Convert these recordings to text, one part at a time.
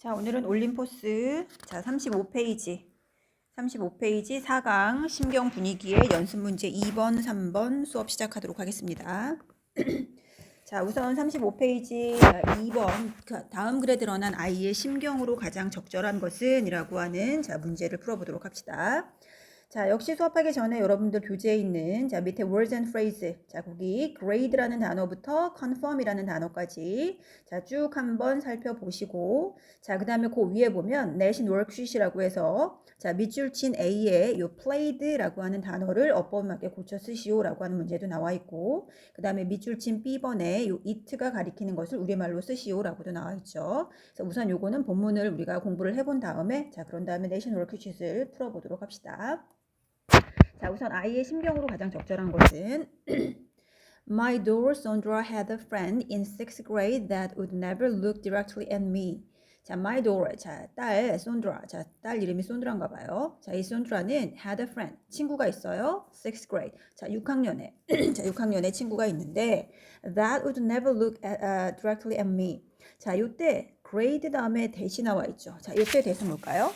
자, 오늘은 올림포스 35페이지 4강 심경 분위기의 연습 문제 2번, 3번 수업 시작하도록 하겠습니다. 자, 우선 35페이지 2번 다음 글에 드러난 아이의 심경으로 가장 적절한 것은 이라고 하는 문제를 풀어보도록 합시다. 자, 역시 수업하기 전에 여러분들 교재에 있는 밑에 words and phrase, 거기 grade라는 단어부터 confirm이라는 단어까지 쭉 한번 살펴보시고, 그 다음에 그 위에 보면 내신 worksheet이라고 해서 밑줄 친 A에 요 played라고 하는 단어를 어법맞게 고쳐 쓰시오라고 하는 문제도 나와 있고, 그 다음에 밑줄 친 B번에 요 it가 가리키는 것을 우리말로 쓰시오라고도 나와 있죠. 그래서 우선 요거는 본문을 우리가 공부를 해본 다음에 그런 다음에 내신 worksheet을 풀어보도록 합시다. 자, 우선 아이의 심경으로 가장 적절한 것은 My daughter Sondra had a friend in 6th grade that would never look directly at me. 자, my daughter, 딸 Sondra, 딸 이름이 Sondra인가 봐요. 이 Sondra는 had a friend, 친구가 있어요. 6th grade, 6학년에 6학년에 친구가 있는데 that would never look directly at me. 자, 요때 grade 다음에 대시 나와 있죠. 자, 요때 대시 뭘까요?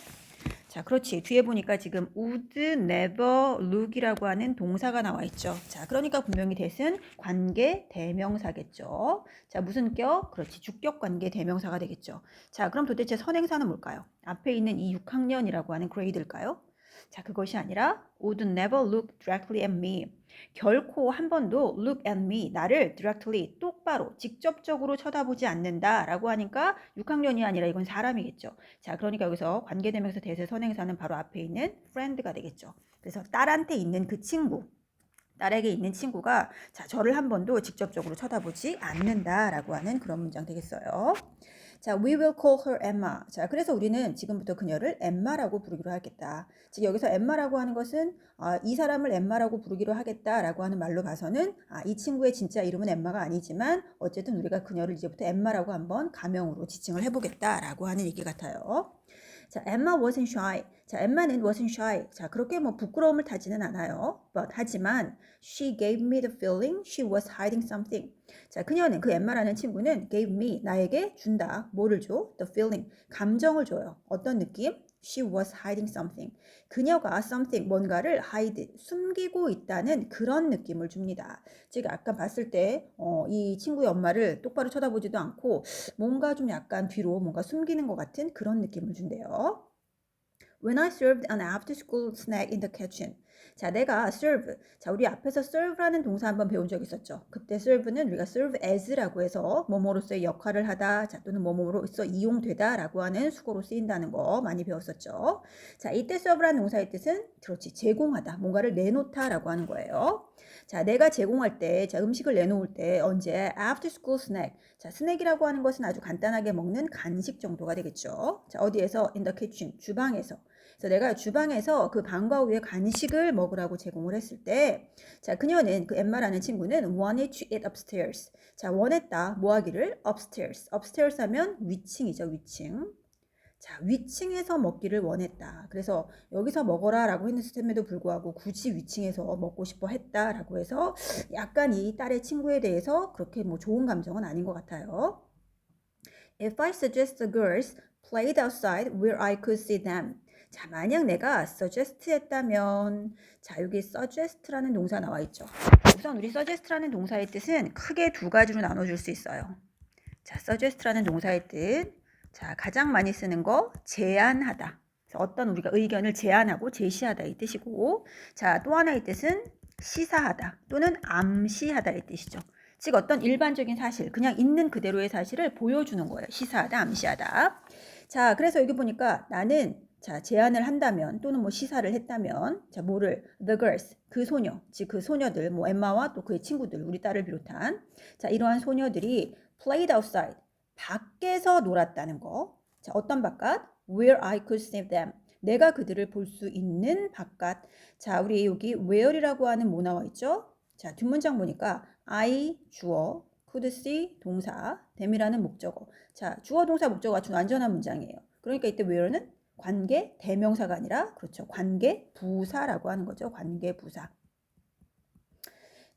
자, 그렇지. 뒤에 보니까 지금 would never look이라고 하는 동사가 나와 있죠. 자, 그러니까 분명히 대신 관계 대명사겠죠. 자, 무슨 격? 그렇지. 주격 관계 대명사가 되겠죠. 자, 그럼 도대체 선행사는 뭘까요? 앞에 있는 이 6학년이라고 하는 grade일까요? 자, 그것이 아니라 would never look directly at me. 결코 한 번도 look at me, 나를 directly, 똑바로, 직접적으로 쳐다보지 않는다 라고 하니까 6학년이 아니라 이건 사람이겠죠. 자, 그러니까 여기서 관계대명사 대세 선행사는 바로 앞에 있는 friend가 되겠죠. 그래서 딸한테 있는 그 친구, 딸에게 있는 친구가 저를 한 번도 직접적으로 쳐다보지 않는다라고 하는 그런 문장 되겠어요. 자, we will call her Emma. 자, 그래서 우리는 지금부터 그녀를 엠마라고 부르기로 하겠다. 즉 여기서 엠마라고 하는 것은 이 사람을 엠마라고 부르기로 하겠다라고 하는 말로 봐서는 이 친구의 진짜 이름은 엠마가 아니지만 어쨌든 우리가 그녀를 이제부터 엠마라고 한번 가명으로 지칭을 해보겠다라고 하는 얘기 같아요. 자, Emma wasn't shy. 자, 엠마는 wasn't shy. 자, 그렇게 부끄러움을 타지는 않아요. But 하지만 she gave me the feeling she was hiding something. 자, 그녀는 그 엠마라는 친구는 gave me 나에게 준다. 뭐를 줘? The feeling. 감정을 줘요. 어떤 느낌? She was hiding something. 그녀가 something 뭔가를 hide 숨기고 있다는 그런 느낌을 줍니다. 즉 아까 봤을 때 이 친구의 엄마를 똑바로 쳐다보지도 않고 뭔가 좀 약간 뒤로 뭔가 숨기는 것 같은 그런 느낌을 준대요. When I served an after-school snack in the kitchen. 자, 내가 serve. 자, 우리 앞에서 serve라는 동사 한번 배운 적 있었죠. 그때 serve는 우리가 serve as라고 해서 뭐뭐로서의 역할을 하다, 또는 뭐뭐로서 이용되다라고 하는 수고로 쓰인다는 거 많이 배웠었죠. 자, 이때 serve라는 동사의 뜻은 그렇지, 제공하다, 뭔가를 내놓다라고 하는 거예요. 자, 내가 제공할 때, 음식을 내놓을 때 언제 after school snack. 자, 스낵이라고 하는 것은 아주 간단하게 먹는 간식 정도가 되겠죠. 자, 어디에서? in the kitchen, 주방에서. 그래서 내가 주방에서 그 방과 후에 간식을 먹으라고 제공을 했을 때, 그녀는, 그 엠마라는 친구는 wanted to eat upstairs. 자, 원했다. 뭐 하기를? upstairs. upstairs 하면 위층이죠, 위층. 자, 위층에서 먹기를 원했다. 그래서 여기서 먹어라 라고 했음에도 불구하고 굳이 위층에서 먹고 싶어 했다 라고 해서 약간 이 딸의 친구에 대해서 그렇게 좋은 감정은 아닌 것 같아요. If I suggest the girls played outside where I could see them. 자, 만약 내가 suggest 했다면, 여기 suggest라는 동사 나와 있죠. 우선 우리 suggest라는 동사의 뜻은 크게 두 가지로 나눠줄 수 있어요. 자, suggest라는 동사의 뜻. 자, 가장 많이 쓰는 거 제안하다. 어떤 우리가 의견을 제안하고 제시하다 이 뜻이고, 자, 또 하나의 뜻은 시사하다 또는 암시하다의 뜻이죠. 즉 어떤 일반적인 사실, 그냥 있는 그대로의 사실을 보여주는 거예요. 시사하다, 암시하다. 자, 그래서 여기 보니까 나는 제안을 한다면 또는 시사를 했다면 뭐를 the girls 그 소녀 즉 그 소녀들 엠마와 또 그의 친구들 우리 딸을 비롯한 이러한 소녀들이 played outside 밖에서 놀았다는 거. 자, 어떤 바깥? where I could see them 내가 그들을 볼 수 있는 바깥. 자, 우리 여기 where이라고 하는 뭐 나와 있죠? 자, 뒷문장 보니까 I 주어 could see 동사 them이라는 목적어. 자, 주어 동사 목적어가 준 완전한 문장이에요. 그러니까 이때 where는 관계 대명사가 아니라 그렇죠. 관계 부사라고 하는 거죠. 관계 부사.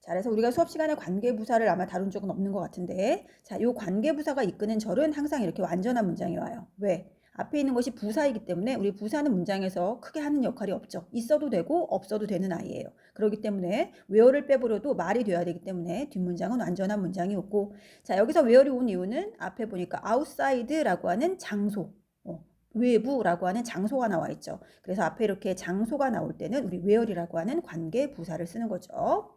자, 그래서 우리가 수업 시간에 관계 부사를 아마 다룬 적은 없는 것 같은데, 자, 요 관계 부사가 이끄는 절은 항상 이렇게 완전한 문장이 와요. 왜? 앞에 있는 것이 부사이기 때문에 우리 부사는 문장에서 크게 하는 역할이 없죠. 있어도 되고 없어도 되는 아이예요. 그렇기 때문에 where를 빼버려도 말이 돼야 되기 때문에 뒷문장은 완전한 문장이 없고, 자, 여기서 where이 온 이유는 앞에 보니까 outside라고 하는 장소, 외부라고 하는 장소가 나와 있죠. 그래서 앞에 이렇게 장소가 나올 때는 우리 where이라고 하는 관계 부사를 쓰는 거죠.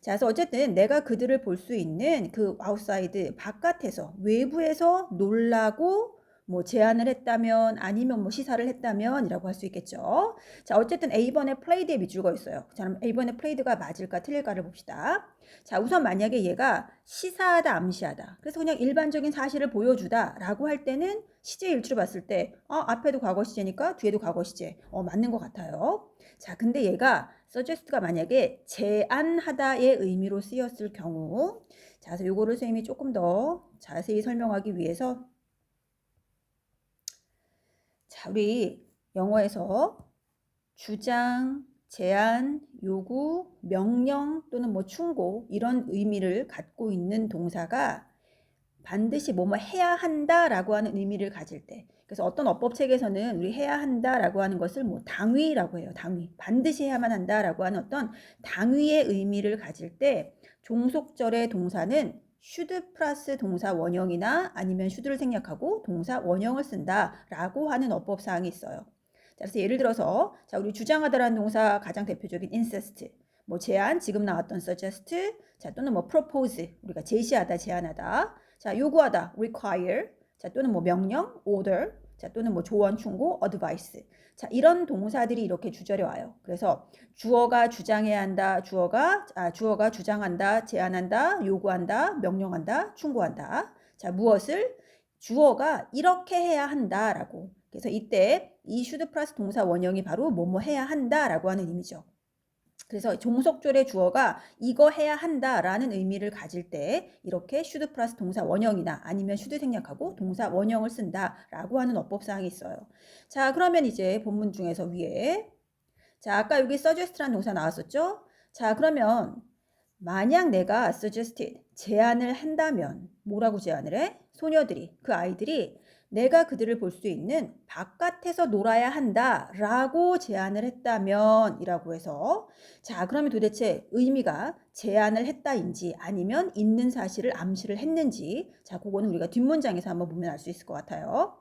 자, 그래서 어쨌든 내가 그들을 볼 수 있는 그 outside, 바깥에서, 외부에서 놀라고 뭐 제안을 했다면, 아니면 뭐 시사를 했다면 이라고 할 수 있겠죠. 자, 어쨌든 A번에 played에 밑줄거 있어요. 자, 그럼 A번에 played가 맞을까 틀릴까를 봅시다. 자, 우선 만약에 얘가 시사하다, 암시하다, 그래서 그냥 일반적인 사실을 보여주다 라고 할 때는 시제 일주로 봤을 때 앞에도 과거 시제니까 뒤에도 과거 시제, 맞는 것 같아요. 자, 근데 얘가 suggest가 만약에 제안하다의 의미로 쓰였을 경우, 자, 그래서 요거를 선생님이 조금 더 자세히 설명하기 위해서, 자, 우리 영어에서 주장, 제안, 요구, 명령 또는 뭐 충고 이런 의미를 갖고 있는 동사가 반드시 뭐뭐 해야 한다라고 하는 의미를 가질 때, 그래서 어떤 어법 책에서는 우리 해야 한다라고 하는 것을 뭐 당위라고 해요. 당위. 반드시 해야만 한다라고 하는 어떤 당위의 의미를 가질 때 종속절의 동사는 should 플러스 동사 원형이나 아니면 should를 생략하고 동사 원형을 쓴다라고 하는 어법 사항이 있어요. 자, 그래서 예를 들어서 자, 우리 주장하다라는 동사 가장 대표적인 insist, 뭐 제안, 지금 나왔던 suggest, 자, 또는 뭐 propose, 우리가 제시하다, 제안하다, 자, 요구하다, require, 자, 또는 뭐 명령, order, 자, 또는 뭐 조언, 충고, advice. 자, 이런 동사들이 이렇게 주절에 와요. 그래서 주어가 주장해야 한다, 주어가 주장한다, 제안한다, 요구한다, 명령한다, 충고한다. 자, 무엇을? 주어가 이렇게 해야 한다라고. 그래서 이때 이 should 플러스 동사 원형이 바로 뭐뭐 해야 한다라고 하는 의미죠. 그래서 종속절의 주어가 이거 해야 한다라는 의미를 가질 때 이렇게 should 플러스 동사 원형이나 아니면 should 생략하고 동사 원형을 쓴다라고 하는 어법사항이 있어요. 자, 그러면 이제 본문 중에서 위에, 자, 아까 여기 suggest라는 동사 나왔었죠? 자, 그러면 만약 내가 suggested, 제안을 한다면 뭐라고 제안을 해? 소녀들이, 그 아이들이 내가 그들을 볼 수 있는 바깥에서 놀아야 한다라고 제안을 했다면 이라고 해서, 자, 그러면 도대체 의미가 제안을 했다인지 아니면 있는 사실을 암시를 했는지, 자, 그거는 우리가 뒷문장에서 한번 보면 알 수 있을 것 같아요.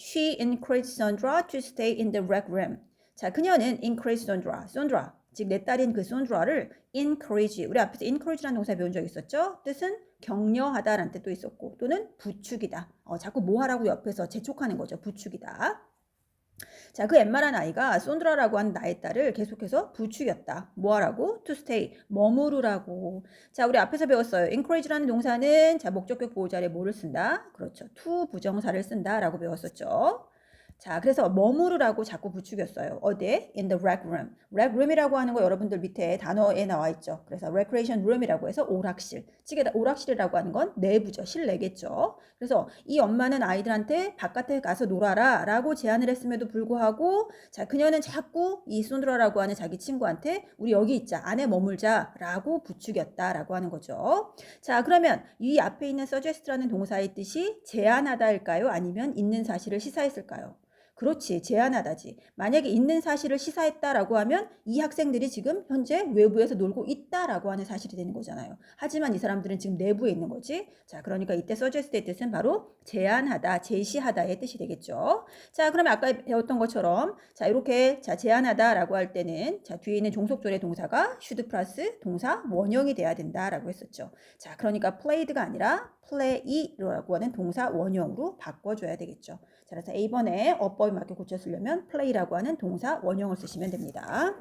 She encouraged Sandra to stay in the rec room. 자, 그녀는 encouraged Sandra, 즉 내 딸인 그 Sandra를 encourage, 우리 앞에서 encourage라는 동사 배운 적 있었죠? 뜻은 격려하다라는 뜻도 있었고, 또는 부추기다. 자꾸 뭐 하라고 옆에서 재촉하는 거죠. 부추기다. 자, 그 엠마란 아이가 손드라라고 하는 나의 딸을 계속해서 부추겼다. 뭐 하라고? To stay, 머무르라고. 자, 우리 앞에서 배웠어요. encourage라는 동사는 자, 목적격 보호자를 뭐를 쓴다? 그렇죠. to 부정사를 쓴다라고 배웠었죠. 자, 그래서 머무르라고 자꾸 부추겼어요. 어디에? In the rec room. rec room이라고 하는 거 여러분들 밑에 단어에 나와 있죠. 그래서 recreation room이라고 해서 오락실. 오락실이라고 하는 건 내부죠. 실내겠죠. 그래서 이 엄마는 아이들한테 바깥에 가서 놀아라 라고 제안을 했음에도 불구하고, 자, 그녀는 자꾸 이 손드라라고 하는 자기 친구한테 우리 여기 있자, 안에 머물자 라고 부추겼다라고 하는 거죠. 자, 그러면 이 앞에 있는 suggest라는 동사의 뜻이 제안하다일까요? 아니면 있는 사실을 시사했을까요? 그렇지, 제안하다지. 만약에 있는 사실을 시사했다라고 하면 이 학생들이 지금 현재 외부에서 놀고 있다라고 하는 사실이 되는 거잖아요. 하지만 이 사람들은 지금 내부에 있는 거지. 자, 그러니까 이때 suggest의 뜻은 바로 제안하다, 제시하다의 뜻이 되겠죠. 자, 그러면 아까 배웠던 것처럼 자, 이렇게 자, 제안하다라고 할 때는 자, 뒤에 있는 종속절의 동사가 should 플러스 동사 원형이 돼야 된다라고 했었죠. 자, 그러니까 played가 아니라 play라고 하는 동사 원형으로 바꿔줘야 되겠죠. 자, 그래서 A번에 어법에 맞게 고쳐 쓰려면 play라고 하는 동사 원형을 쓰시면 됩니다.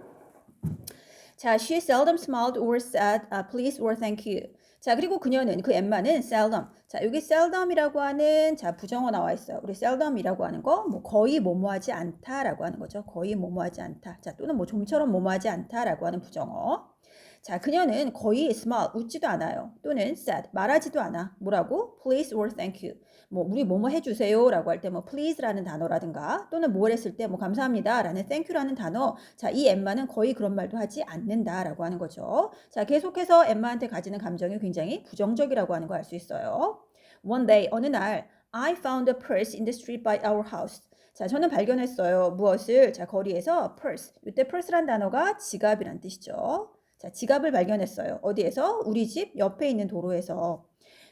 자, she seldom smiled or said please or thank you. 자, 그리고 그녀는, 그 엠마는 seldom. 자, 여기 seldom이라고 하는 자, 부정어 나와 있어요. 우리 seldom이라고 하는 거 뭐 거의 뭐뭐하지 않다라고 하는 거죠. 거의 뭐뭐하지 않다. 자, 또는 뭐 좀처럼 뭐뭐하지 않다라고 하는 부정어. 자, 그녀는 거의 smile, 웃지도 않아요. 또는 said, 말하지도 않아. 뭐라고? please or thank you. 뭐 우리 뭐뭐 해주세요 라고 할 때 뭐 please라는 단어라든가, 또는 뭘 했을 때 뭐 감사합니다 라는 thank you라는 단어, 자, 이 엠마는 거의 그런 말도 하지 않는다 라고 하는 거죠. 자, 계속해서 엠마한테 가지는 감정이 굉장히 부정적이라고 하는 거 알 수 있어요. One day, 어느 날 I found a purse in the street by our house. 자, 저는 발견했어요. 무엇을? 자, 거리에서 purse. 이때 purse란 단어가 지갑이란 뜻이죠. 자, 지갑을 발견했어요. 어디에서? 우리 집 옆에 있는 도로에서.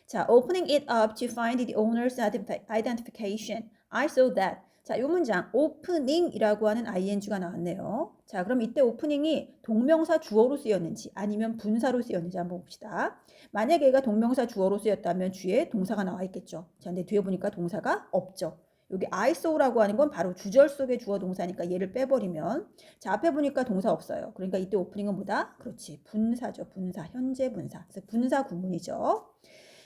자, opening it up to find the owner's identification. I saw that. 자, 이 문장 opening이라고 하는 ing가 나왔네요. 자, 그럼 이때 opening이 동명사 주어로 쓰였는지 아니면 분사로 쓰였는지 한번 봅시다. 만약에 얘가 동명사 주어로 쓰였다면 뒤에 동사가 나와 있겠죠. 자, 근데 뒤에 보니까 동사가 없죠. 여기 I saw라고 하는 건 바로 주절 속의 주어 동사니까 얘를 빼버리면 자, 앞에 보니까 동사 없어요. 그러니까 이때 오프닝은 뭐다? 그렇지. 분사죠. 분사. 현재 분사. 그래서 분사 구문이죠.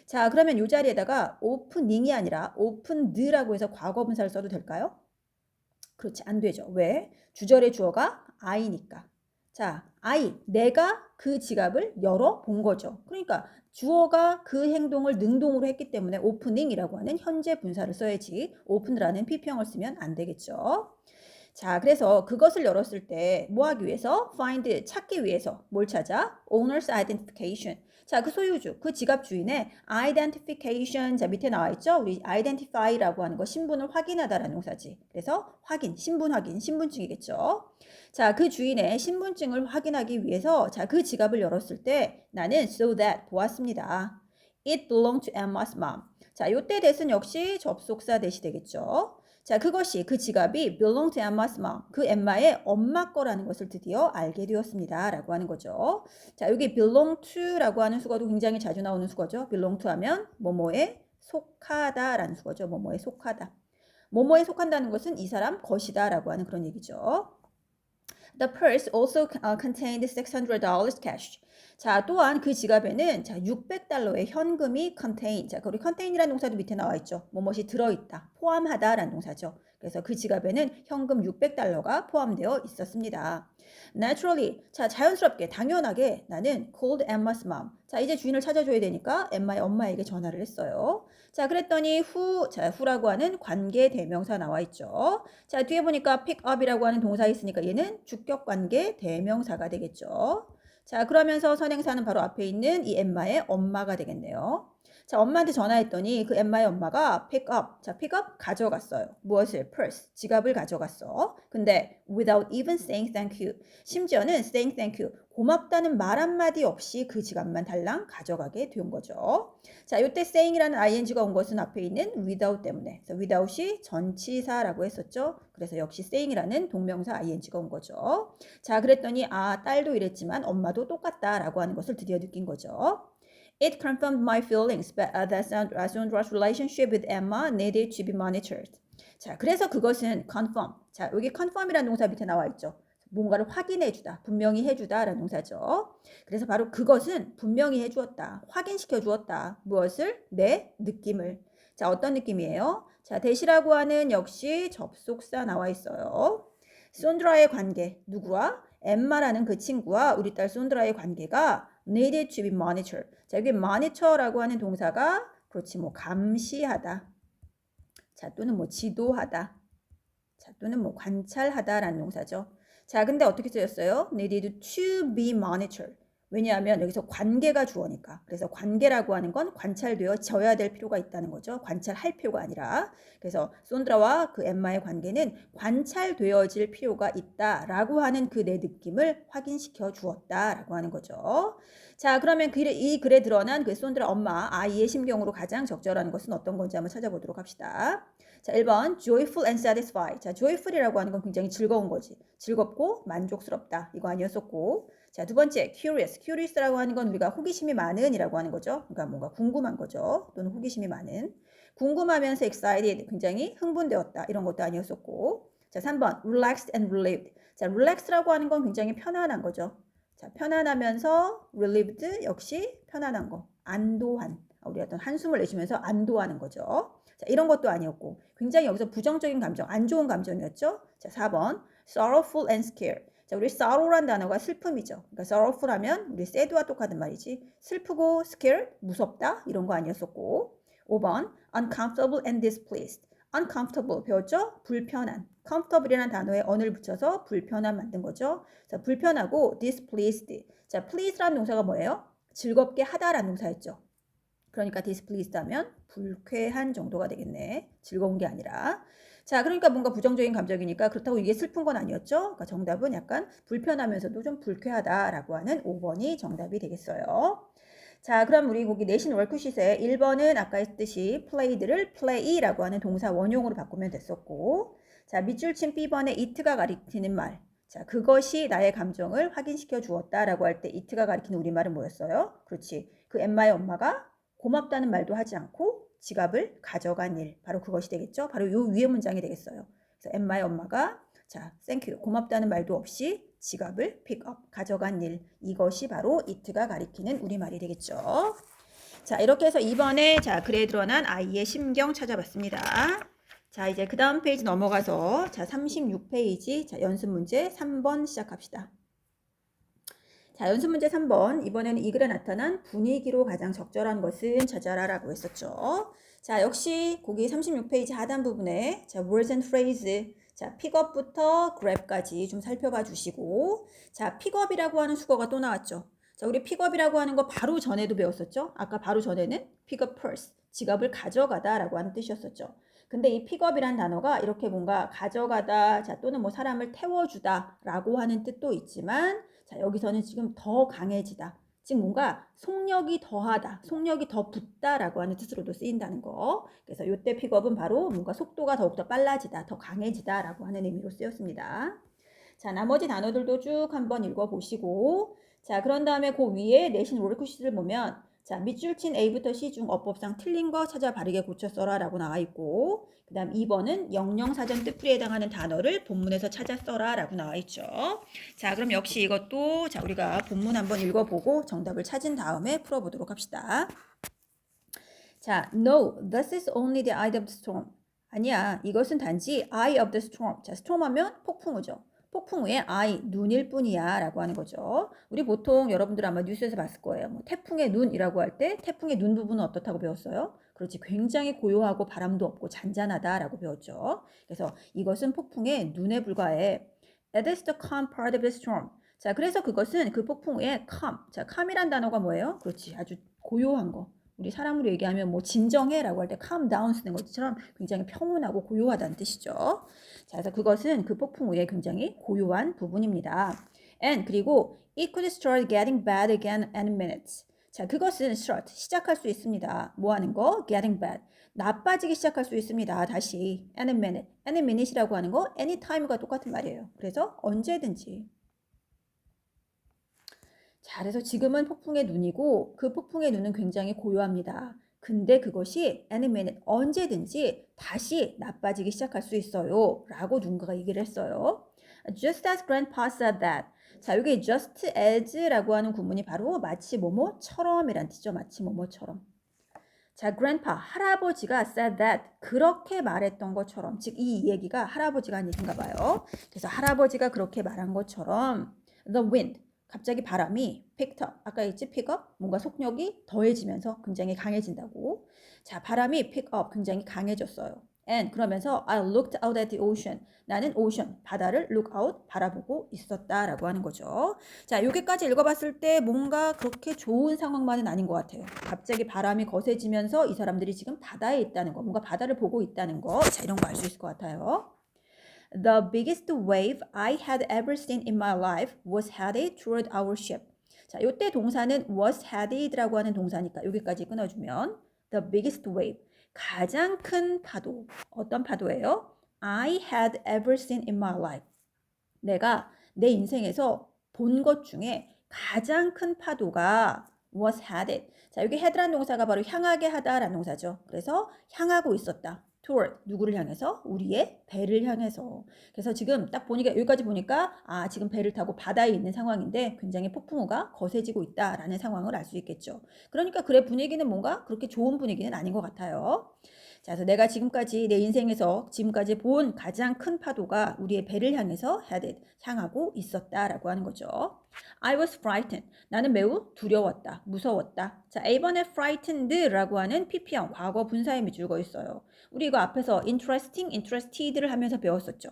자, 그러면 이 자리에다가 오프닝이 아니라 오픈드라고 해서 과거 분사를 써도 될까요? 그렇지, 안 되죠. 왜? 주절의 주어가 I니까. 자, I, 내가 그 지갑을 열어본 거죠. 그러니까 주어가 그 행동을 능동으로 했기 때문에 오프닝이라고 하는 현재 분사를 써야지 오픈이라는 피평을 쓰면 안 되겠죠. 자, 그래서 그것을 열었을 때 뭐 하기 위해서? find, 찾기 위해서 뭘 찾아? owner's identification. 자, 그 소유주, 그 지갑 주인의 identification. 자, 밑에 나와 있죠? 우리 identify라고 하는 거 신분을 확인하다라는 동사지. 그래서 확인, 신분 확인, 신분증이겠죠. 자, 그 주인의 신분증을 확인하기 위해서 자, 그 지갑을 열었을 때 나는 so that 보았습니다. It belonged to Emma's mom. 자, 요때 that은 역시 접속사 that이 되겠죠. 자, 그것이 그 지갑이 belong to Emma's mom. 그 엠마의 엄마 거라는 것을 드디어 알게 되었습니다. 라고 하는 거죠. 자, 여기 belong to라고 하는 수거도 굉장히 자주 나오는 수거죠. belong to 하면 뭐뭐에 속하다 라는 수거죠. 뭐뭐에 속하다. 뭐뭐에 속한다는 것은 이 사람 것이다 라고 하는 그런 얘기죠. The purse also contained $600 cash. 자, 또한 그 지갑에는 자, $600의 현금이 contain. 자, 우리 contain이라는 동사도 밑에 나와 있죠. 뭐뭇이 들어있다, 포함하다라는 동사죠. 그래서 그 지갑에는 현금 $600가 포함되어 있었습니다. Naturally, 자, 자연스럽게, 당연하게 나는 called Emma's mom. 자, 이제 주인을 찾아줘야 되니까 엠마의 엄마에게 전화를 했어요. 자, 그랬더니 자, who라고 하는 관계 대명사 나와 있죠. 자, 뒤에 보니까 pick up이라고 하는 동사 있으니까 얘는 주격 관계 대명사가 되겠죠. 자, 그러면서 선행사는 바로 앞에 있는 이 엠마의 엄마가 되겠네요. 자, 엄마한테 전화했더니 그 엠마의 엄마가 pick up. 자, pick up 가져갔어요. 무엇을? purse. 지갑을 가져갔어. 근데 without even saying thank you. 심지어는 saying thank you. 고맙다는 말 한마디 없이 그 지갑만 달랑 가져가게 된 거죠. 자, 이때 saying이라는 ing가 온 것은 앞에 있는 without 때문에. 그래서 without이 전치사라고 했었죠. 그래서 역시 saying이라는 동명사 ing가 온 거죠. 자, 그랬더니 아, 딸도 이랬지만 엄마도 똑같다라고 하는 것을 드디어 느낀 거죠. It confirmed my feelings that Sandra's relationship with Emma needed to be monitored. 자, 그래서 그것은 confirm. 자, 여기 confirm이라는 동사 밑에 나와 있죠. 뭔가를 확인해주다, 분명히 해주다라는 동사죠. 그래서 바로 그것은 분명히 해주었다, 확인시켜 주었다. 무엇을? 내 느낌을. 자, 어떤 느낌이에요? 자, 대시라고 하는 역시 접속사 나와 있어요. 손드라의 관계, 누구와? 엠마라는 그 친구와 우리 딸 손드라의 관계가 needed to be monitored. 자, 여기 monitor라고 하는 동사가 그렇지 뭐 감시하다. 자, 또는 뭐 지도하다. 자, 또는 뭐 관찰하다라는 동사죠. 자, 근데 어떻게 쓰였어요? needed to be monitored. 왜냐하면 여기서 관계가 주어니까. 그래서 관계라고 하는 건 관찰되어져야 될 필요가 있다는 거죠. 관찰할 필요가 아니라. 그래서 손드라와 그 엠마의 관계는 관찰되어질 필요가 있다라고 하는 그 내 느낌을 확인시켜 주었다라고 하는 거죠. 자, 그러면 이 글에 드러난 그 손드라 엄마 아이의 심경으로 가장 적절한 것은 어떤 건지 한번 찾아보도록 합시다. 자, 1번 joyful and satisfied. 자, joyful이라고 하는 건 굉장히 즐거운 거지. 즐겁고 만족스럽다. 이거 아니었었고. 자, 두 번째 curious. curious라고 하는 건 우리가 호기심이 많은 이라고 하는 거죠. 그러니까 뭔가 궁금한 거죠. 또는 호기심이 많은. 궁금하면서 excited. 굉장히 흥분되었다. 이런 것도 아니었었고. 자, 3번 relaxed and relieved. 자, relax라고 하는 건 굉장히 편안한 거죠. 자, 편안하면서 relieved 역시 편안한 거. 안도한. 우리 어떤 한숨을 내쉬면서 안도하는 거죠. 자, 이런 것도 아니었고 굉장히 여기서 부정적인 감정, 안 좋은 감정이었죠. 자, 4번 sorrowful and scared. 자, 우리 sorrow란 단어가 슬픔이죠. 그러니까 sorrowful 하면 우리 sad와 똑같은 말이지. 슬프고 scared, 무섭다 이런 거 아니었었고. 5번 uncomfortable and displeased. uncomfortable 배웠죠? 불편한. comfortable이라는 단어에 on을 붙여서 불편한 만든 거죠. 자, 불편하고 displeased. 자, please라는 동사가 뭐예요? 즐겁게 하다라는 동사였죠. 그러니까 displeased 하면 불쾌한 정도가 되겠네. 즐거운 게 아니라. 자, 그러니까 뭔가 부정적인 감정이니까 그렇다고 이게 슬픈 건 아니었죠? 그러니까 정답은 약간 불편하면서도 좀 불쾌하다라고 하는 5번이 정답이 되겠어요. 자, 그럼 우리 거기 내신 월크시트에 1번은 아까 했듯이 played를 play라고 하는 동사 원형으로 바꾸면 됐었고, 자, 밑줄 친 B번에 it가 가리키는 말. 자, 그것이 나의 감정을 확인시켜 주었다라고 할 때 it가 가리키는 우리말은 뭐였어요? 그렇지. 그 엠마의 엄마가 고맙다는 말도 하지 않고 지갑을 가져간 일. 바로 그것이 되겠죠? 바로 요 위에 문장이 되겠어요. 그래서 엠마의 엄마가 자, 땡큐. 고맙다는 말도 없이 지갑을 픽업, 가져간 일. 이것이 바로 it가 가리키는 우리말이 되겠죠. 자, 이렇게 해서 이번에 자, 글에 드러난 아이의 심경 찾아봤습니다. 자, 이제 그 다음 페이지 넘어가서 자, 36페이지 자, 연습 문제 3번 시작합시다. 자, 연습 문제 3번. 이번에는 이 글에 나타난 분위기로 가장 적절한 것은 찾아라라고 했었죠. 자, 역시 거기 36페이지 하단 부분에 자, words and phrase 자, 픽업부터 grab까지 좀 살펴봐 주시고 자, 픽업이라고 하는 수거가 또 나왔죠. 자, 우리 픽업이라고 하는 거 바로 전에도 배웠었죠. 아까 바로 전에는 pick up purse 지갑을 가져가다 라고 하는 뜻이었었죠. 근데 이 픽업이란 단어가 이렇게 뭔가 가져가다 자, 또는 뭐 사람을 태워주다 라고 하는 뜻도 있지만 자, 여기서는 지금 더 강해지다. 즉 뭔가 속력이 더하다, 속력이 더 붙다라고 하는 뜻으로도 쓰인다는 거. 그래서 이때 픽업은 바로 뭔가 속도가 더욱더 빨라지다, 더 강해지다라고 하는 의미로 쓰였습니다. 자, 나머지 단어들도 쭉 한번 읽어보시고 자, 그런 다음에 그 위에 내신 월크시트를 보면 자, 밑줄 친 A부터 C 중 어법상 틀린 거 찾아 바르게 고쳐 써라 라고 나와 있고 그 다음 2번은 영영사전 뜻풀이에 해당하는 단어를 본문에서 찾아 써라 라고 나와 있죠. 자, 그럼 역시 이것도 자, 우리가 본문 한번 읽어보고 정답을 찾은 다음에 풀어보도록 합시다. 자, no, this is only the eye of the storm. 아니야, 이것은 단지 eye of the storm. 자, storm 하면 폭풍우죠. 폭풍우의 eye, 눈일 뿐이야 라고 하는 거죠. 우리 보통 여러분들 아마 뉴스에서 봤을 거예요. 뭐 태풍의 눈이라고 할 때 태풍의 눈 부분은 어떻다고 배웠어요? 그렇지, 굉장히 고요하고 바람도 없고 잔잔하다라고 배웠죠. 그래서 이것은 폭풍의 눈에 불과해. It is the calm part of the storm. 자, 그래서 그것은 그 폭풍우의 calm. 자, calm이란 단어가 뭐예요? 그렇지, 아주 고요한 거. 우리 사람으로 얘기하면 뭐 진정해라고 할 때 calm down 쓰는 것처럼 굉장히 평온하고 고요하다는 뜻이죠. 자, 그래서 그것은 그 폭풍우의 굉장히 고요한 부분입니다. And 그리고 it could start getting bad again any minute. 자, 그것은 start 시작할 수 있습니다. 뭐 하는 거? Getting bad. 나빠지기 시작할 수 있습니다. 다시 any minute. any minute이라고 하는 거 anytime과 똑같은 말이에요. 그래서 언제든지. 자, 그래서 지금은 폭풍의 눈이고 그 폭풍의 눈은 굉장히 고요합니다. 근데 그것이 any minute 언제든지 다시 나빠지기 시작할 수 있어요. 라고 누군가가 얘기를 했어요. Just as grandpa said that. 자, 여기 just as라고 하는 구문이 바로 마치 뭐뭐처럼이란 뜻이죠. 마치 뭐뭐처럼. 자, grandpa, 할아버지가 said that, 그렇게 말했던 것처럼, 즉 이 얘기가 할아버지가 한 얘기인가 봐요. 그래서 할아버지가 그렇게 말한 것처럼 the wind, 갑자기 바람이 picked up, 아까 했지 pick up, 뭔가 속력이 더해지면서 굉장히 강해진다고. 자, 바람이 pick up, 굉장히 강해졌어요. And 그러면서 I looked out at the ocean. 나는 ocean, 바다를 look out, 바라보고 있었다라고 하는 거죠. 자, 여기까지 읽어봤을 때 뭔가 그렇게 좋은 상황만은 아닌 것 같아요. 갑자기 바람이 거세지면서 이 사람들이 지금 바다에 있다는 거, 뭔가 바다를 보고 있다는 거. 자, 이런 거 알 수 있을 것 같아요. The biggest wave I had ever seen in my life was headed toward our ship. 자, 이때 동사는 was headed라고 하는 동사니까 여기까지 끊어주면 the biggest wave, 가장 큰 파도. 어떤 파도예요? I had ever seen in my life. 내가 내 인생에서 본 것 중에 가장 큰 파도가 was headed. 자, 여기 head라는 동사가 바로 향하게 하다라는 동사죠. 그래서 향하고 있었다. toward, 누구를 향해서? 우리의 배를 향해서. 그래서 지금 딱 보니까 여기까지 보니까 아, 지금 배를 타고 바다에 있는 상황인데 굉장히 폭풍우가 거세지고 있다라는 상황을 알 수 있겠죠. 그러니까 글의 분위기는 뭔가 그렇게 좋은 분위기는 아닌 것 같아요. 자, 그래서 내가 지금까지 내 인생에서 지금까지 본 가장 큰 파도가 우리의 배를 향해서 headed, 향하고 있었다라고 하는 거죠. I was frightened. 나는 매우 두려웠다, 무서웠다. 자, A번에 frightened라고 하는 PP형, 과거 분사에 밑줄거 있어요. 우리 이거 앞에서 interesting, interested를 하면서 배웠었죠.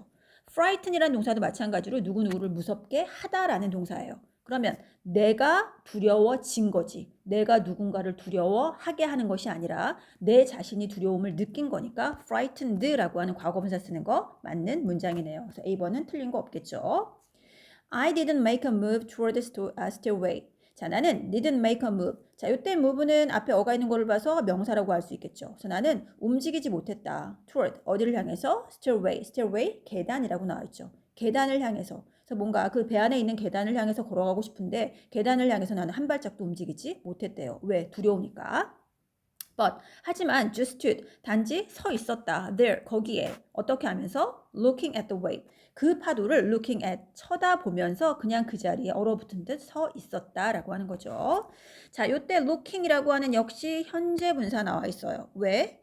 frighten이라는 동사도 마찬가지로 누구누구를 무섭게 하다라는 동사예요. 그러면 내가 두려워진 거지. 내가 누군가를 두려워하게 하는 것이 아니라 내 자신이 두려움을 느낀 거니까 frightened라고 하는 과거분사 쓰는 거 맞는 문장이네요. 그래서 A번은 틀린 거 없겠죠. I didn't make a move toward the stairway. 자, 나는 didn't make a move. 자, 이때 move는 앞에 어가 있는 거를 봐서 명사라고 할 수 있겠죠. 그래서 나는 움직이지 못했다. toward, 어디를 향해서? stairway. stairway, 계단이라고 나와 있죠. 계단을 향해서. 그래서 뭔가 그 배 안에 있는 계단을 향해서 걸어가고 싶은데 계단을 향해서 나는 한 발짝도 움직이지 못했대요. 왜? 두려우니까. But 하지만 just stood 단지 서 있었다. There 거기에 어떻게 하면서 looking at the wave 그 파도를 looking at 쳐다보면서 그냥 그 자리에 얼어붙은 듯 서 있었다라고 하는 거죠. 자, 요때 looking이라고 하는 역시 현재 분사 나와 있어요. 왜?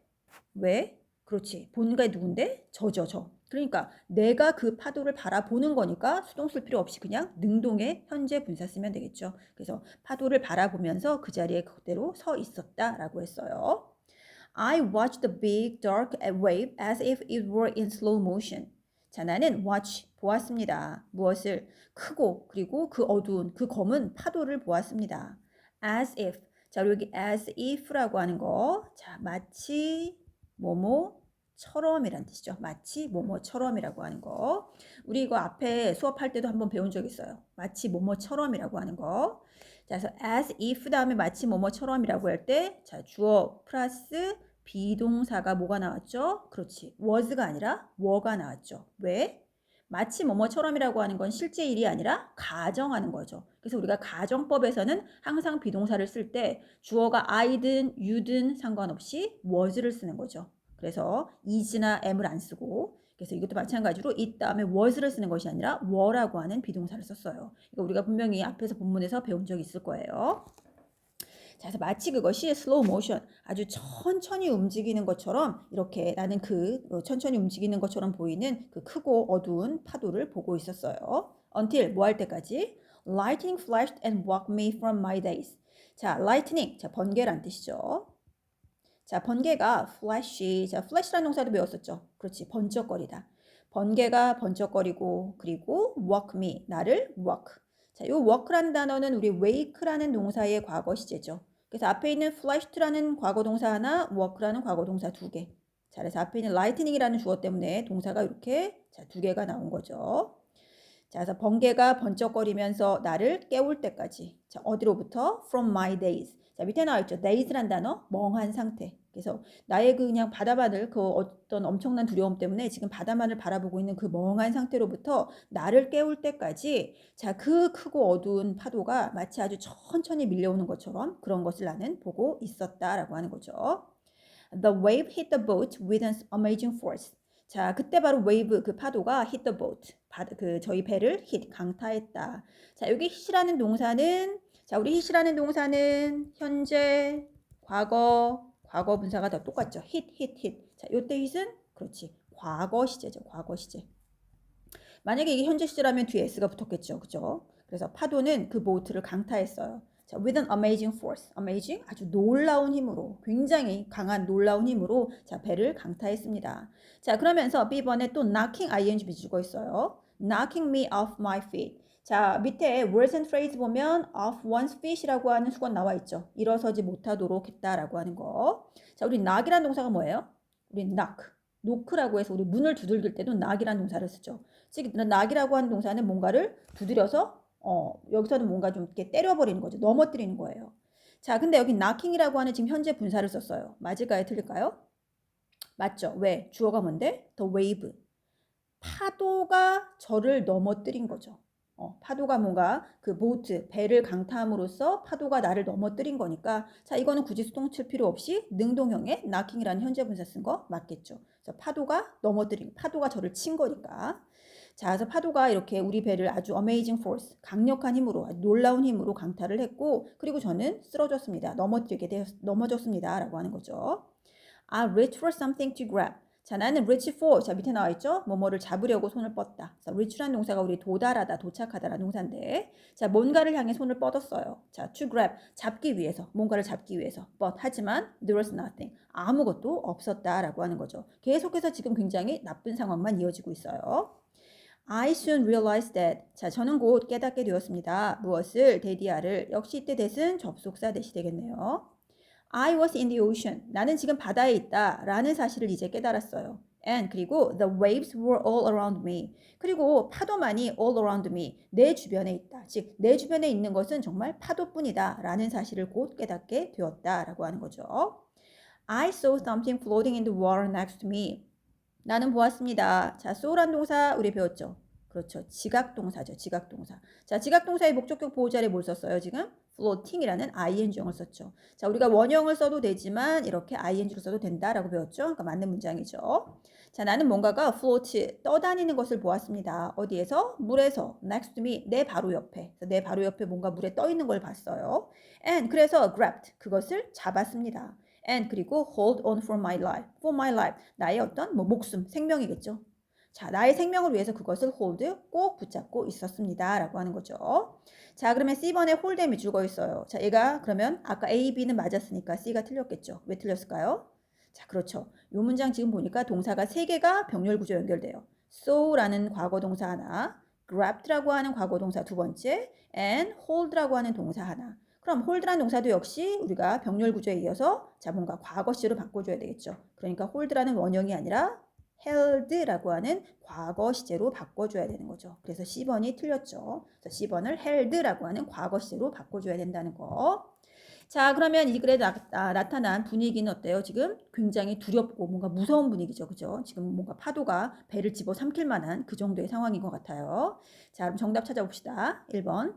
왜? 그렇지. 본가 누군데? 저죠, 저. 그러니까 내가 그 파도를 바라보는 거니까 수동 쓸 필요 없이 그냥 능동의 현재 분사 쓰면 되겠죠. 그래서 파도를 바라보면서 그 자리에 그대로 서 있었다라고 했어요. I watched the big dark wave as if it were in slow motion. 자, 나는 watch 보았습니다. 무엇을? 크고 그리고 그 어두운 그 검은 파도를 보았습니다. as if. 자, 여기 as if라고 하는 거. 자, 마치 뭐뭐처럼이란 뜻이죠. 마치 뭐뭐처럼이라고 하는 거. 우리 이거 앞에 수업할 때도 한번 배운 적 있어요. 마치 뭐뭐처럼이라고 하는 거. 자, 그래서 as if 다음에 마치 뭐뭐처럼이라고 할 때, 자, 주어 플러스 비동사가 뭐가 나왔죠? 그렇지. was가 아니라 were가 나왔죠. 왜? 마치 뭐뭐처럼이라고 하는 건 실제 일이 아니라 가정하는 거죠. 그래서 우리가 가정법에서는 항상 비동사를 쓸 때 주어가 I든 you든 상관없이 was를 쓰는 거죠. 그래서 is나 am을 안 쓰고 그래서 이것도 마찬가지로 it 다음에 was를 쓰는 것이 아니라 were라고 하는 비동사를 썼어요. 이거 우리가 분명히 앞에서 본문에서 배운 적이 있을 거예요. 자, 그래서 마치 그것이 slow motion, 아주 천천히 움직이는 것처럼 이렇게 나는 그 천천히 움직이는 것처럼 보이는 그 크고 어두운 파도를 보고 있었어요. Until 뭐 할 때까지? Lightning flashed and woke me from my daze. 자, lightning, 자, 번개란 뜻이죠. 자, 번개가 flash, 자, flash라는 동사도 배웠었죠. 그렇지, 번쩍거리다. 번개가 번쩍거리고 그리고 woke me, 나를 woke. 자, 요 woke라는 단어는 우리 wake라는 동사의 과거 시제죠. 그래서 앞에 있는 flashed라는 과거 동사 하나, woke라는 과거 동사 두 개. 자, 그래서 앞에 있는 lightning이라는 주어 때문에 동사가 이렇게 자, 두 개가 나온 거죠. 자, 그래서 번개가 번쩍거리면서 나를 깨울 때까지. 자, 어디로부터? From my days. 자, 밑에 나와 있죠. days란 단어, 멍한 상태. 그래서 나의 그 그냥 바다만을 그 어떤 엄청난 두려움 때문에 지금 바다만을 바라보고 있는 그 멍한 상태로부터 나를 깨울 때까지 자, 그 크고 어두운 파도가 마치 아주 천천히 밀려오는 것처럼 그런 것을 나는 보고 있었다라고 하는 거죠. The wave hit the boat with an amazing force. 자, 그때 바로 웨이브 그 파도가 hit the boat. 그 저희 배를 hit 강타했다. 자, 여기 hit이라는 동사는 자, 우리 hit이라는 동사는 현재, 과거, 과거 분사가 다 똑같죠. hit. 자, 요때 hit은 그렇지. 과거 시제죠. 과거 시제. 만약에 이게 현재 시제라면 뒤에 s가 붙었겠죠. 그죠? 그래서 파도는 그 보트를 강타했어요. 자, with an amazing force. amazing 아주 놀라운 힘으로 굉장히 강한 놀라운 힘으로 자, 배를 강타했습니다. 자, 그러면서 B번에 또 knocking ing 비주고 있어요. knocking me off my feet. 자, 밑에 words and phrase 보면 off one's feet이라고 하는 수건 나와 있죠. 일어서지 못하도록 했다라고 하는 거. 자, 우리 knock이라는 동사가 뭐예요? 우리 knock. knock라고 해서 우리 문을 두들길 때도 knock이라는 동사를 쓰죠. 즉, knock이라고 하는 동사는 뭔가를 두드려서 여기서는 뭔가 좀 이렇게 때려버리는 거죠. 넘어뜨리는 거예요. 자, 근데 여기 knocking이라고 하는 지금 현재 분사를 썼어요. 맞을까요? 틀릴까요? 맞죠. 왜? 주어가 뭔데? The wave. 파도가 저를 넘어뜨린 거죠. 파도가 뭔가 그 보트, 배를 강타함으로써 파도가 나를 넘어뜨린 거니까 자, 이거는 굳이 수동 칠 필요 없이 능동형의 knocking이라는 현재 분사 쓴 거 맞겠죠. 그래서 파도가 저를 친 거니까. 자, 그래서 파도가 이렇게 우리 배를 아주 amazing force, 강력한 힘으로, 아주 놀라운 힘으로 강타를 했고, 그리고 저는 쓰러졌습니다. 넘어졌습니다. 라고 하는 거죠. I reached for something to grab. 자, 나는 reach for, 자, 밑에 나와 있죠? 뭐뭐를 잡으려고 손을 뻗다. 자, reach라는 동사가 우리 도달하다, 도착하다라는 동사인데, 자, 뭔가를 향해 손을 뻗었어요. 자, to grab, 잡기 위해서, 뭔가를 잡기 위해서. But, 하지만, there was nothing. 아무것도 없었다라고 하는 거죠. 계속해서 지금 굉장히 나쁜 상황만 이어지고 있어요. I soon realized that. 자, 저는 곧 깨닫게 되었습니다. 무엇을? 데디아를. 역시 이때 that은 접속사 대시 되겠네요. I was in the ocean. 나는 지금 바다에 있다. 라는 사실을 이제 깨달았어요. And 그리고 the waves were all around me. 그리고 파도만이 all around me. 내 주변에 있다. 즉, 내 주변에 있는 것은 정말 파도뿐이다. 라는 사실을 곧 깨닫게 되었다. 라고 하는 거죠. I saw something floating in the water next to me. 나는 보았습니다. 자, saw란 동사 우리 배웠죠? 그렇죠. 지각동사죠. 지각동사. 자, 지각동사의 목적격 보호자를 뭘 썼어요? 지금 floating이라는 ing형을 썼죠. 자, 우리가 원형을 써도 되지만 이렇게 ing로 써도 된다라고 배웠죠. 그러니까 맞는 문장이죠. 자, 나는 뭔가가 float, 떠다니는 것을 보았습니다. 어디에서? 물에서. next to me, 내 바로 옆에. 내 바로 옆에 뭔가 물에 떠 있는 걸 봤어요. and 그래서 grabbed, 그것을 잡았습니다. and 그리고 hold on for my life. for my life. 나의 어떤 목숨, 생명이겠죠. 자, 나의 생명을 위해서 그것을 hold 꼭 붙잡고 있었습니다. 라고 하는 거죠. 자, 그러면 C번에 holdem이 죽어 있어요. 자, 얘가 그러면 아까 A, B는 맞았으니까 C가 틀렸겠죠. 왜 틀렸을까요? 자, 그렇죠. 이 문장 지금 보니까 동사가 3개가 병렬 구조 연결돼요. saw라는 과거 동사 하나, grabbed라고 하는 과거 동사 두 번째, and hold라고 하는 동사 하나. 그럼 hold라는 동사도 역시 우리가 병렬 구조에 이어서 자, 뭔가 과거 시제로 바꿔줘야 되겠죠. 그러니까 hold라는 원형이 아니라 held라고 하는 과거 시제로 바꿔줘야 되는 거죠. 그래서 C번이 틀렸죠. 그래서 C번을 held라고 하는 과거 시제로 바꿔줘야 된다는 거. 자, 그러면 이 글에 나타난 분위기는 어때요? 지금 굉장히 두렵고 뭔가 무서운 분위기죠. 그죠? 지금 뭔가 파도가 배를 집어삼킬 만한 그 정도의 상황인 것 같아요. 자, 그럼 정답 찾아봅시다. 1번.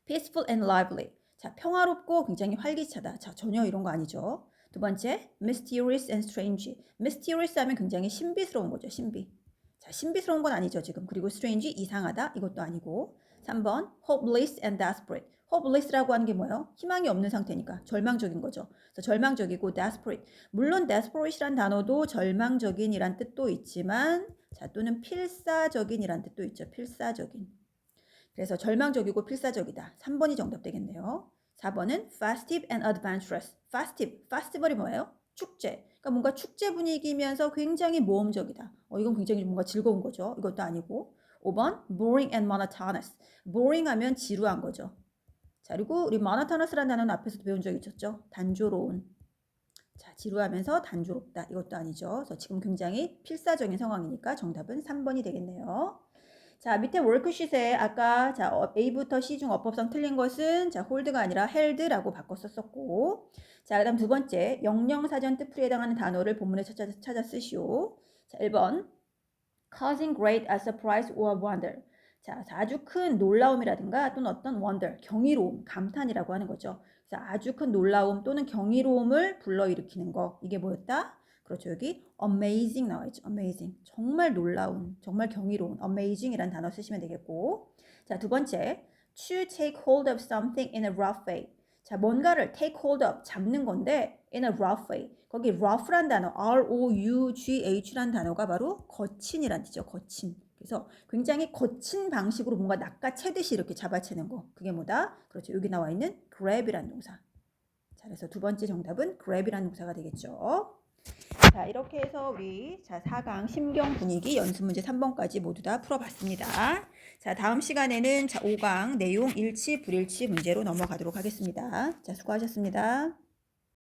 peaceful and lively. 자, 평화롭고 굉장히 활기차다. 자, 전혀 이런 거 아니죠. 두 번째, mysterious and strange. mysterious 하면 굉장히 신비스러운 거죠. 신비. 자, 신비스러운 건 아니죠, 지금. 그리고 strange, 이상하다. 이것도 아니고. 3번, hopeless and desperate. hopeless라고 하는 게 뭐예요? 희망이 없는 상태니까 절망적인 거죠. 그래서 절망적이고 desperate. 물론 desperate이란 단어도 절망적인이란 뜻도 있지만 자, 또는 필사적인이란 뜻도 있죠. 필사적인. 그래서 절망적이고 필사적이다. 3번이 정답 되겠네요. 4번은 festive and adventurous. festive, festival이 뭐예요? 축제. 그러니까 뭔가 축제 분위기면서 굉장히 모험적이다. 이건 굉장히 뭔가 즐거운 거죠. 이것도 아니고. 5번 boring and monotonous. boring 하면 지루한 거죠. 자, 그리고 우리 monotonous라는 단어는 앞에서도 배운 적이 있었죠. 단조로운. 자, 지루하면서 단조롭다. 이것도 아니죠. 그래서 지금 굉장히 필사적인 상황이니까 정답은 3번이 되겠네요. 자, 밑에 워크시트에 아까 자, A부터 C 중 어법상 틀린 것은 자, hold가 아니라 held라고 바꿔 썼었고, 자, 그다음 두 번째 영영사전 뜻풀이에 해당하는 단어를 본문에 찾아 쓰시오. 자, 1번 causing great surprise or wonder. 자, 아주 큰 놀라움이라든가 또는 어떤 wonder, 경이로움, 감탄이라고 하는 거죠. 그래서 아주 큰 놀라움 또는 경이로움을 불러일으키는 거. 이게 뭐였다? 그렇죠. 여기 amazing 나와 있죠. amazing. 정말 놀라운, 정말 경이로운 amazing이라는 단어 쓰시면 되겠고. 자, 두 번째. to take hold of something in a rough way. 자, 뭔가를 take hold of, 잡는 건데 in a rough way. 거기 rough란 단어, R-O-U-G-H란 단어가 바로 거친이란 뜻이죠. 거친. 그래서 굉장히 거친 방식으로 뭔가 낚아채듯이 이렇게 잡아채는 거. 그게 뭐다? 그렇죠. 여기 나와 있는 grab이란 동사. 자, 그래서 두 번째 정답은 grab이란 동사가 되겠죠. 자, 이렇게 해서 우리 자 4강 심경 분위기 연습 문제 3번까지 모두 다 풀어봤습니다. 자, 다음 시간에는 자 5강 내용 일치 불일치 문제로 넘어가도록 하겠습니다. 자, 수고하셨습니다.